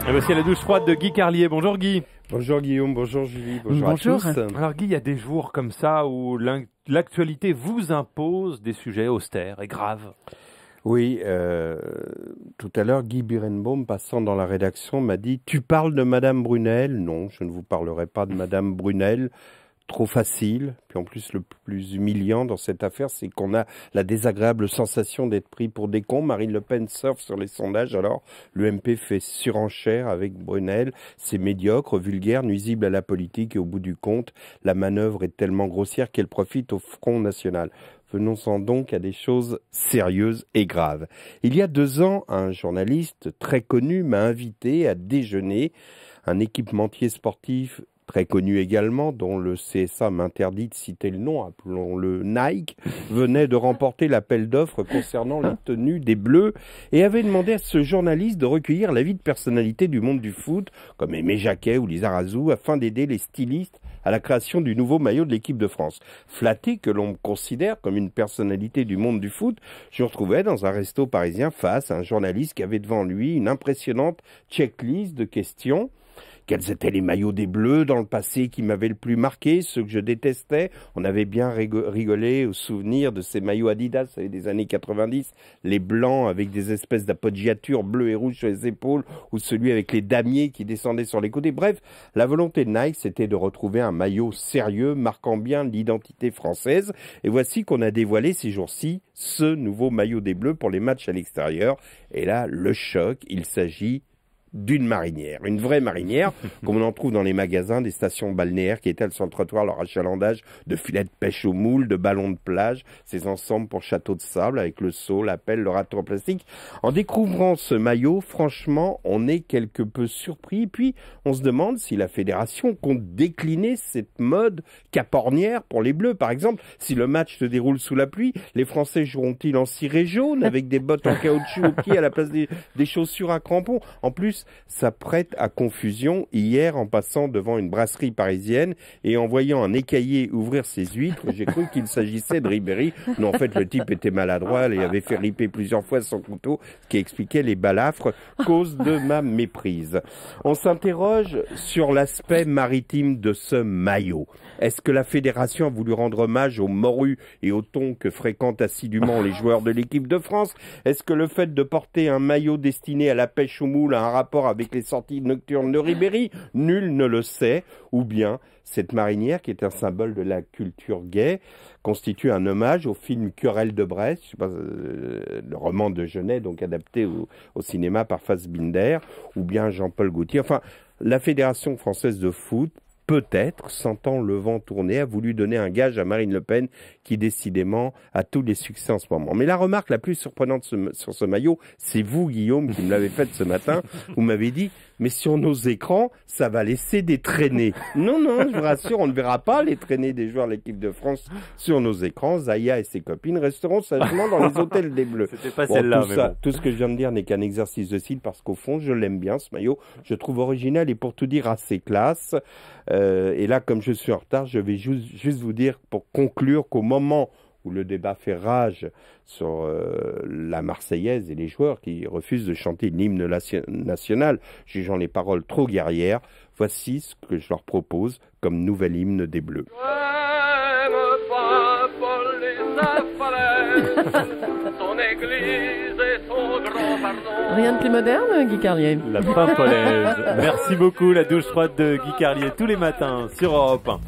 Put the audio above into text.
Et voici la douche froide de Guy Carlier. Bonjour Guy. Bonjour Guillaume, bonjour Julie, bonjour à tous. Alors Guy, il y a des jours comme ça où l'actualité vous impose des sujets austères et graves. Oui, tout à l'heure, Guy Birenbaum, passant dans la rédaction, m'a dit « Tu parles de Madame Brunel ?» Non, je ne vous parlerai pas de Madame Brunel. Trop facile. Puis en plus, le plus humiliant dans cette affaire, c'est qu'on a la désagréable sensation d'être pris pour des cons. Marine Le Pen surfe sur les sondages, alors l'UMP fait surenchère avec Brunel. C'est médiocre, vulgaire, nuisible à la politique et au bout du compte, la manœuvre est tellement grossière qu'elle profite au Front National. Venons-en donc à des choses sérieuses et graves. Il y a 2 ans, un journaliste très connu m'a invité à déjeuner. Un équipementier sportif très connu également, dont le CSA m'interdit de citer le nom, appelons-le Nike, venait de remporter l'appel d'offres concernant les tenues des Bleus et avait demandé à ce journaliste de recueillir l'avis de personnalités du monde du foot, comme Aimé Jacquet ou Lizarazu, afin d'aider les stylistes à la création du nouveau maillot de l'équipe de France. Flatté que l'on me considère comme une personnalité du monde du foot, je me retrouvais dans un resto parisien face à un journaliste qui avait devant lui une impressionnante checklist de questions. Quels étaient les maillots des Bleus dans le passé qui m'avaient le plus marqué, ceux que je détestais? On avait bien rigolé au souvenir de ces maillots Adidas des années 90, les blancs avec des espèces d'appoggiatures bleues et rouges sur les épaules, ou celui avec les damiers qui descendaient sur les côtés. Bref, la volonté de Nike, c'était de retrouver un maillot sérieux, marquant bien l'identité française. Et voici qu'on a dévoilé ces jours-ci ce nouveau maillot des Bleus pour les matchs à l'extérieur. Et là, le choc, il s'agit d'une marinière, une vraie marinière, comme on en trouve dans les magasins, des stations balnéaires qui étalent sur le trottoir leur achalandage de filets de pêche au moule, de ballons de plage, ces ensembles pour châteaux de sable avec le seau, la pelle, le râteau en plastique. En découvrant ce maillot, franchement, on est quelque peu surpris. Puis, on se demande si la fédération compte décliner cette mode capornière pour les Bleus. Par exemple, si le match se déroule sous la pluie, les Français joueront-ils en ciré jaune avec des bottes en caoutchouc au pied à la place des chaussures à crampons? En plus, ça prête à confusion. Hier, en passant devant une brasserie parisienne et en voyant un écaillé ouvrir ses huîtres, j'ai cru qu'il s'agissait de Ribéry. Non, en fait, le type était maladroit et avait fait riper plusieurs fois son couteau, ce qui expliquait les balafres, cause de ma méprise. On s'interroge sur l'aspect maritime de ce maillot. Est-ce que la fédération a voulu rendre hommage aux morues et aux thons que fréquentent assidûment les joueurs de l'équipe de France? Est-ce que le fait de porter un maillot destiné à la pêche au moule a un rapport avec les sorties nocturnes de Ribéry? Nul ne le sait. Ou bien, cette marinière, qui est un symbole de la culture gay, constitue un hommage au film Querelle de Brest, je sais pas, le roman de Genet, donc adapté au cinéma par Fassbinder, ou bien Jean-Paul Gaultier. Enfin, la Fédération française de foot, peut-être, sentant le vent tourner, a voulu donner un gage à Marine Le Pen, qui décidément a tous les succès en ce moment. Mais la remarque la plus surprenante sur ce maillot, c'est vous, Guillaume, qui me l'avez faite ce matin. Vous m'avez dit, mais sur nos écrans, ça va laisser des traînées. Non, non, je vous rassure, on ne verra pas les traînées des joueurs de l'équipe de France sur nos écrans. Zaya et ses copines resteront sagement dans les hôtels des Bleus. C'était pas celle-là, mais bon. Tout ce que je viens de dire n'est qu'un exercice de style, parce qu'au fond, je l'aime bien, ce maillot. Je trouve original et pour tout dire assez classe. Et là, comme je suis en retard, je vais juste vous dire, pour conclure, qu'au moment où le débat fait rage sur la Marseillaise et les joueurs qui refusent de chanter l'hymne national, jugeant les paroles trop guerrières, voici ce que je leur propose comme nouvel hymne des Bleus. Rien de plus moderne, Guy Carlier. La Pimpolaise. Merci beaucoup, la douche froide de Guy Carlier tous les matins sur Europe 1.